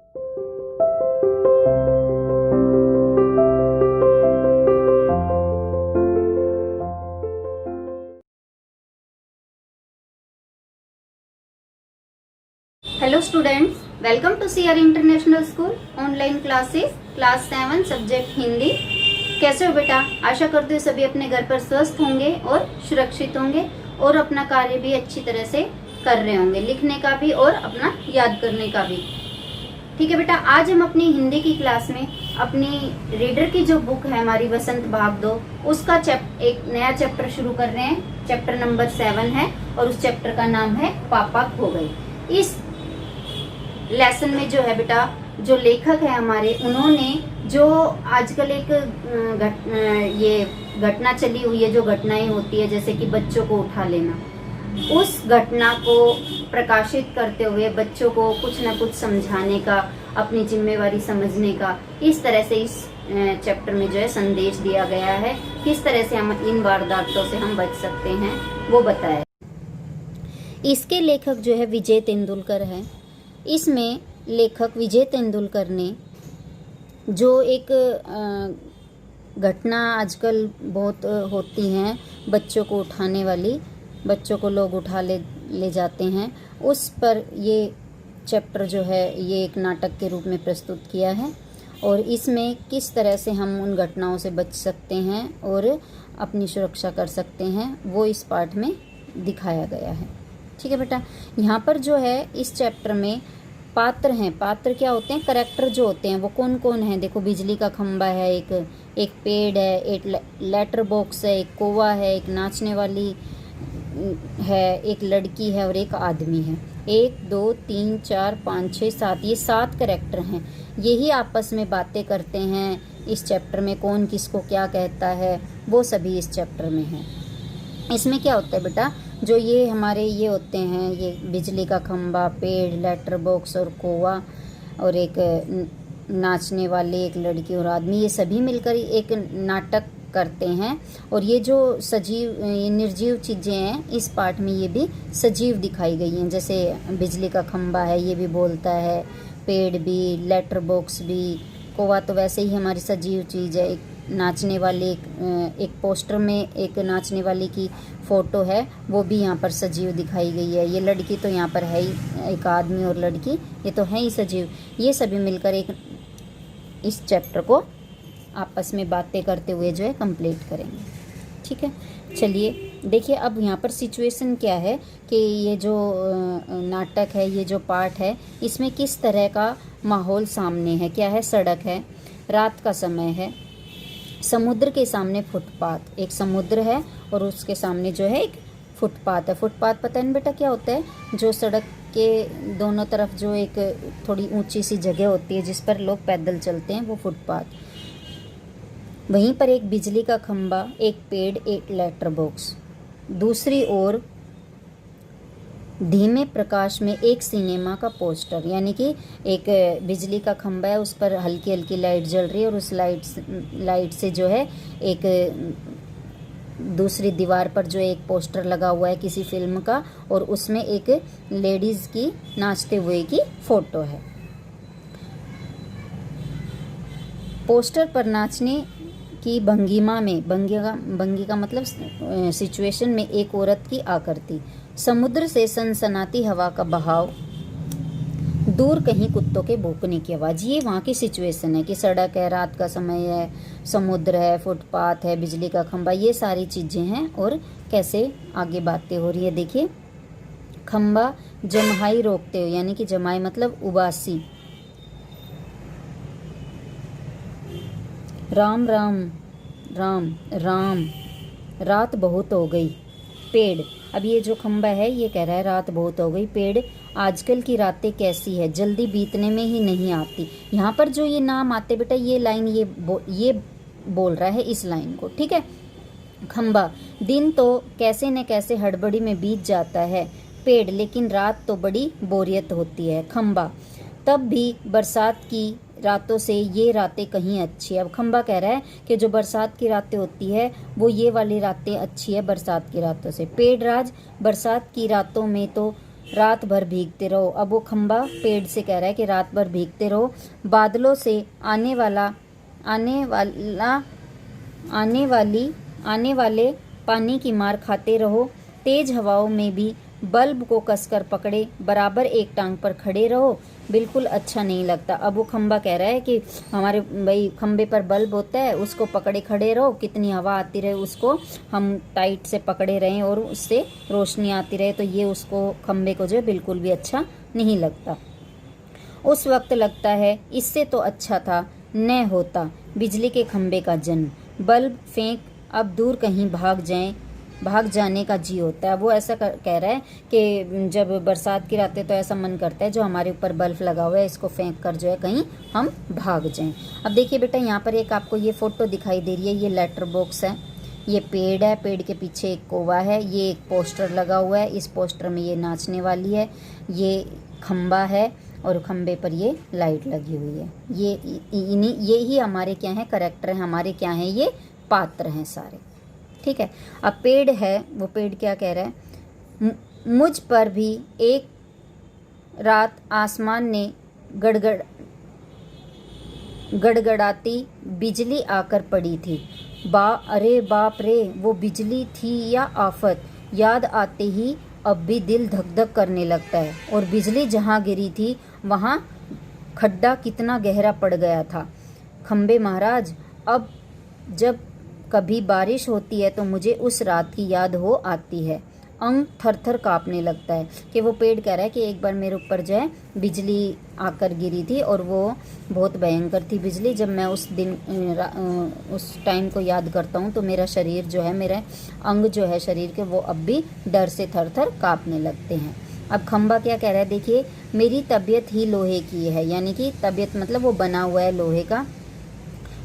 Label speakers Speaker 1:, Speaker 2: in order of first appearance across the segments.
Speaker 1: Hello students, welcome to CR international school online classes class 7 subject Hindi. कैसे हो बेटा? आशा करती हूँ सभी अपने घर पर स्वस्थ होंगे और सुरक्षित होंगे और अपना कार्य भी अच्छी तरह से कर रहे होंगे, लिखने का भी और अपना याद करने का भी। ठीक है बेटा, आज हम अपनी हिंदी की क्लास में अपनी रीडर की जो बुक है हमारी वसंत भाग 2, उसका एक नया चैप्टर शुरू कर रहे हैं। चैप्टर नंबर 7 है और उस चैप्टर का नाम है पापा खो गए। इस लेसन में जो है बेटा, जो लेखक है हमारे, उन्होंने जो आजकल एक ये घटना चली हुई है, जो घटनाएं होती है जैसे कि बच्चों को उठा लेना, उस घटना को प्रकाशित करते हुए बच्चों को कुछ न कुछ समझाने का, अपनी जिम्मेवारी समझने का, इस तरह से इस चैप्टर में जो है संदेश दिया गया है। किस तरह से हम इन वारदातों से हम बच सकते हैं वो बताया। इसके लेखक जो है विजय तेंदुलकर है। इसमें लेखक विजय तेंदुलकर ने जो एक घटना आजकल बहुत होती हैं, बच्चों को उठाने वाली, बच्चों को लोग उठा ले जाते हैं, उस पर ये चैप्टर जो है ये एक नाटक के रूप में प्रस्तुत किया है। और इसमें किस तरह से हम उन घटनाओं से बच सकते हैं और अपनी सुरक्षा कर सकते हैं वो इस पाठ में दिखाया गया है। ठीक है बेटा, यहाँ पर जो है इस चैप्टर में पात्र हैं। पात्र क्या होते हैं? कैरेक्टर जो होते हैं वो कौन कौन है? देखो, बिजली का खंबा है, एक पेड़ है, एक लेटर बॉक्स है, एक कौवा है, एक नाचने वाली है, एक लड़की है और एक आदमी है। 1 2 3 4 5 6 7, ये 7 कैरेक्टर हैं। यही आपस में बातें करते हैं। इस चैप्टर में कौन किसको क्या कहता है वो सभी इस चैप्टर में है। इसमें क्या होता है बेटा, जो ये हमारे ये होते हैं, ये बिजली का खंबा, पेड़, लेटर बॉक्स और कौवा और एक नाचने वाले, एक लड़की और आदमी, ये सभी मिलकर एक नाटक करते हैं। और ये जो सजीव, ये निर्जीव चीज़ें हैं, इस पाठ में ये भी सजीव दिखाई गई हैं। जैसे बिजली का खंबा है, ये भी बोलता है, पेड़ भी, लेटर बॉक्स भी, कौवा तो वैसे ही हमारी सजीव चीज़ है। एक नाचने वाली, एक पोस्टर में एक नाचने वाली की फ़ोटो है, वो भी यहाँ पर सजीव दिखाई गई है। ये लड़की तो यहाँ पर है ही, एक आदमी और लड़की, ये तो है ही सजीव। ये सभी मिलकर एक इस चैप्टर को आपस में बातें करते हुए जो है कंप्लीट करेंगे। ठीक है, चलिए देखिए अब यहाँ पर सिचुएशन क्या है कि ये जो नाटक है, ये जो पाठ है, इसमें किस तरह का माहौल सामने है। क्या है? सड़क है, रात का समय है, समुद्र के सामने फुटपाथ, एक समुद्र है और उसके सामने जो है एक फुटपाथ है। फुटपाथ पता है बेटा क्या होता है? जो सड़क के दोनों तरफ जो एक थोड़ी ऊंची सी जगह होती है जिस पर लोग पैदल चलते हैं, वो फुटपाथ। वहीं पर एक बिजली का खंबा, एक पेड़, एक लेटर बॉक्स। दूसरी ओर धीमे प्रकाश में एक सिनेमा का पोस्टर, यानी कि एक बिजली का खंबा है, उस पर हल्की हल्की लाइट जल रही है और उस लाइट से जो है एक दूसरी दीवार पर जो एक पोस्टर लगा हुआ है किसी फिल्म का, और उसमें एक लेडीज़ की नाचते हुए की फ़ोटो है। पोस्टर पर नाचने की भंगिमा में, भंगी का मतलब सिचुएशन में, एक औरत की आकृति, समुद्र से सनसनाती हवा का बहाव, दूर कहीं कुत्तों के भौंकने की आवाज़। ये वहाँ की सिचुएशन है कि सड़क है, रात का समय है, समुद्र है, फुटपाथ है, बिजली का खंबा, ये सारी चीज़ें हैं। और कैसे आगे बातें हो रही है देखिए। खंबा जम्हाई रोकते हुए, यानी कि जमाई मतलब उबासी, राम राम राम राम, रात बहुत हो गई। पेड़, अब ये जो खंबा है ये कह रहा है रात बहुत हो गई। पेड़, आजकल की रातें कैसी है, जल्दी बीतने में ही नहीं आती। यहाँ पर जो ये नाम आते बेटा, ये लाइन ये बोल रहा है इस लाइन को। ठीक है। खंबा, दिन तो कैसे न कैसे हड़बड़ी में बीत जाता है। पेड़, लेकिन रात तो बड़ी बोरियत होती है। खंबा, तब भी बरसात की रातों से ये रातें कहीं अच्छी है। अब खंबा कह रहा है कि जो बरसात की रातें होती है वो ये वाली रातें अच्छी है बरसात की रातों से। पेड़ राज, बरसात की रातों में तो रात भर भीगते रहो। अब वो खंबा पेड़ से कह रहा है कि रात भर भीगते रहो, बादलों से आने वाले पानी की मार खाते रहो, तेज हवाओं में भी बल्ब को कसकर पकड़े बराबर एक टांग पर खड़े रहो, बिल्कुल अच्छा नहीं लगता। अब वो खंबा कह रहा है कि हमारे भाई खंबे पर बल्ब होता है, उसको पकड़े खड़े रहो, कितनी हवा आती रहे उसको हम टाइट से पकड़े रहें और उससे रोशनी आती रहे, तो ये उसको खंबे को जो है बिल्कुल भी अच्छा नहीं लगता। उस वक्त लगता है इससे तो अच्छा था न होता बिजली के खंबे का जन्म, बल्ब फेंक अब दूर कहीं भाग जाने का जी होता है। वो ऐसा कह रहा है कि जब बरसात की रातें तो ऐसा मन करता है जो हमारे ऊपर बल्ब लगा हुआ है इसको फेंक कर जो है कहीं हम भाग जाएं। अब देखिए बेटा, यहाँ पर एक आपको ये फ़ोटो दिखाई दे रही है, ये लेटर बॉक्स है, ये पेड़ है, पेड़ के पीछे एक कौवा है, ये एक पोस्टर लगा हुआ है, इस पोस्टर में ये नाचने वाली है, ये खंबा है और खंबे पर ये लाइट लगी हुई है। ये ही हमारे क्या हैं कैरेक्टर हैं, हमारे क्या हैं ये पात्र हैं सारे, ठीक है। अब पेड़ है, वो पेड़ क्या कह रहा है, मुझ पर भी एक रात आसमान ने गड़गड़ाती बिजली आकर पड़ी थी। अरे बाप रे, वो बिजली थी या आफत, याद आते ही अब भी दिल धक धक करने लगता है। और बिजली जहाँ गिरी थी वहाँ खड्डा कितना गहरा पड़ गया था। खंबे महाराज, अब जब कभी बारिश होती है तो मुझे उस रात की याद हो आती है, अंग थर थर काँपने लगता है। कि वो पेड़ कह रहा है कि एक बार मेरे ऊपर जो है बिजली आकर गिरी थी और वो बहुत भयंकर थी बिजली। जब मैं उस दिन उस टाइम को याद करता हूँ तो मेरा शरीर जो है, मेरे अंग जो है शरीर के, वो अब भी डर से थर थर काँपने लगते हैं। अब खंबा क्या कह रहा है, देखिए, मेरी तबीयत ही लोहे की है, यानी कि तबीयत मतलब वो बना हुआ है लोहे का,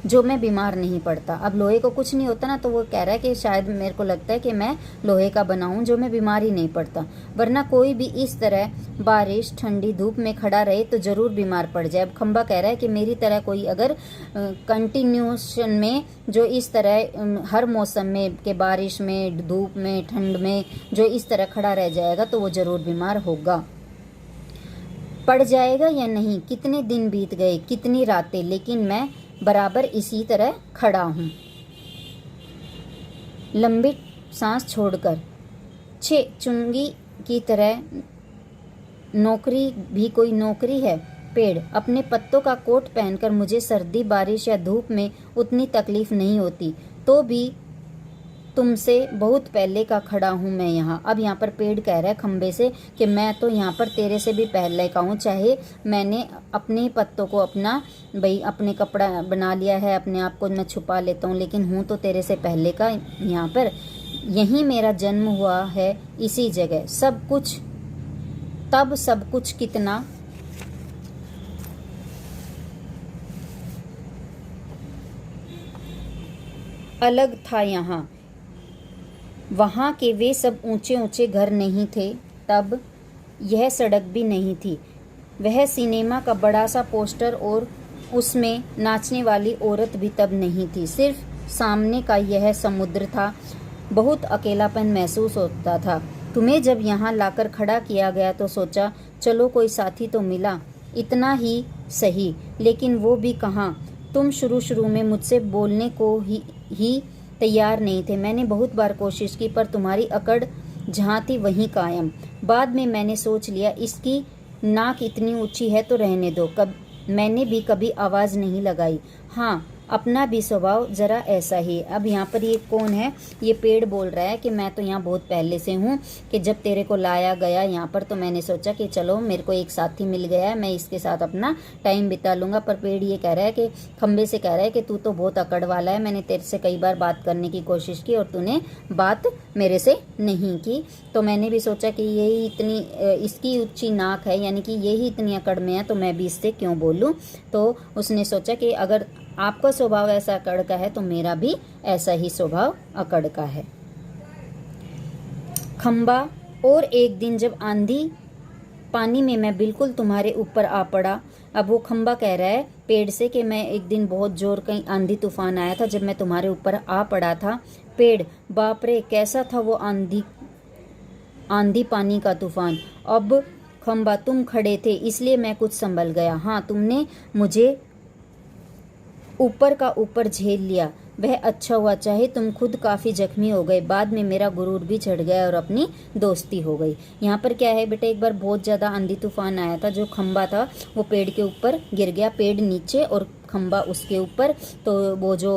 Speaker 1: जो मैं बीमार नहीं पड़ता। अब लोहे को कुछ नहीं होता ना, तो वो कह रहा है कि शायद मेरे को लगता है कि मैं लोहे का बना हूँ जो मैं बीमार ही नहीं पड़ता, वरना कोई भी इस तरह बारिश ठंडी धूप में खड़ा रहे तो ज़रूर बीमार पड़ जाए। अब खंबा कह रहा है कि मेरी तरह कोई अगर कंटिन्यूशन में जो इस तरह हर मौसम में के बारिश में धूप में ठंड में जो इस तरह खड़ा रह जाएगा तो वो ज़रूर बीमार होगा। पड़ जाएगा या नहीं, कितने दिन बीत गए, कितनी रातें, लेकिन मैं बराबर इसी तरह खड़ा हूँ। लंबी सांस छोड़कर चुंगी की तरह, नौकरी भी कोई नौकरी है। पेड़, अपने पत्तों का कोट पहनकर मुझे सर्दी बारिश या धूप में उतनी तकलीफ नहीं होती, तो भी तुमसे बहुत पहले का खड़ा हूँ मैं यहाँ। अब यहाँ पर पेड़ कह रहा है खंबे से कि मैं तो यहाँ पर तेरे से भी पहले का हूँ, चाहे मैंने अपने पत्तों को अपने कपड़ा बना लिया है, अपने आप को मैं छुपा लेता हूँ, लेकिन हूँ तो तेरे से पहले का यहाँ पर। यहीं मेरा जन्म हुआ है, इसी जगह सब कुछ कितना अलग था यहाँ। वहाँ के वे सब ऊंचे ऊंचे घर नहीं थे, तब यह सड़क भी नहीं थी, वह सिनेमा का बड़ा सा पोस्टर और उसमें नाचने वाली औरत भी तब नहीं थी, सिर्फ सामने का यह समुद्र था। बहुत अकेलापन महसूस होता था। तुम्हें जब यहाँ लाकर खड़ा किया गया तो सोचा चलो कोई साथी तो मिला, इतना ही सही, लेकिन वो भी कहाँ। तुम शुरू में मुझसे बोलने को ही तैयार नहीं थे। मैंने बहुत बार कोशिश की पर तुम्हारी अकड़ जहाँ थी वहीं कायम। बाद में मैंने सोच लिया इसकी नाक इतनी ऊंची है तो रहने दो। मैंने भी कभी आवाज़ नहीं लगाई। हाँ, अपना भी स्वभाव ज़रा ऐसा ही। अब यहाँ पर ये कौन है, ये पेड़ बोल रहा है कि मैं तो यहाँ बहुत पहले से हूँ, कि जब तेरे को लाया गया यहाँ पर तो मैंने सोचा कि चलो मेरे को एक साथी मिल गया है, मैं इसके साथ अपना टाइम बिता लूँगा। पर पेड़ ये कह रहा है कि खंबे से कह रहा है कि तू तो बहुत अकड़ वाला है, मैंने तेरे से कई बार बात करने की कोशिश की और तूने बात मेरे से नहीं की, तो मैंने भी सोचा कि यही इतनी इसकी ऊंची नाक है, यानी कि यही इतनी अकड़ में है, तो मैं भी इससे क्यों बोलूँ। तो उसने सोचा कि अगर आपका स्वभाव ऐसा अकड़ का है तो मेरा भी ऐसा ही स्वभाव अकड़ का है। खंबा, और एक दिन जब आंधी पानी में मैं बिल्कुल तुम्हारे ऊपर आ पड़ा। अब वो खंबा कह रहा है पेड़ से कि मैं एक दिन बहुत जोर कहीं आंधी तूफान आया था जब मैं तुम्हारे ऊपर आ पड़ा था। पेड़, बाप रे कैसा था वो आंधी आंधी पानी का तूफान। अब खंबा तुम खड़े थे इसलिए मैं कुछ संभल गया। हाँ, तुमने मुझे ऊपर का ऊपर झेल लिया, वह अच्छा हुआ, चाहे तुम खुद काफ़ी जख्मी हो गए। बाद में मेरा गुरूर भी चढ़ गया और अपनी दोस्ती हो गई। यहाँ पर क्या है बेटा, एक बार बहुत ज़्यादा आंधी तूफान आया था, जो खंबा था वो पेड़ के ऊपर गिर गया, पेड़ नीचे और खंबा उसके ऊपर। तो वो जो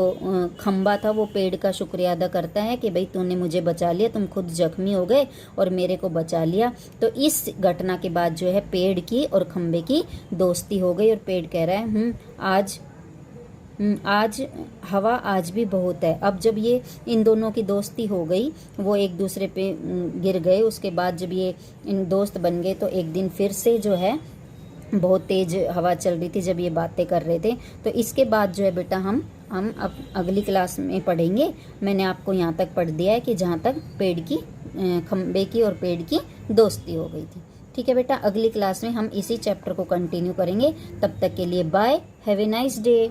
Speaker 1: खंबा था वो पेड़ का शुक्रिया अदा करता है कि भाई तूने मुझे बचा लिया, तुम खुद जख्मी हो गए और मेरे को बचा लिया। तो इस घटना के बाद जो है पेड़ की और खंबे की दोस्ती हो गई और पेड़ कह रहा है आज हवा आज भी बहुत है। अब जब ये इन दोनों की दोस्ती हो गई, वो एक दूसरे पे गिर गए, उसके बाद जब ये इन दोस्त बन गए तो एक दिन फिर से जो है बहुत तेज हवा चल रही थी जब ये बातें कर रहे थे। तो इसके बाद जो है बेटा हम अब अगली क्लास में पढ़ेंगे। मैंने आपको यहाँ तक पढ़ दिया है कि जहाँ तक पेड़ की खंबे की और पेड़ की दोस्ती हो गई थी। ठीक है बेटा, अगली क्लास में हम इसी चैप्टर को कंटिन्यू करेंगे। तब तक के लिए bye, have a nice day.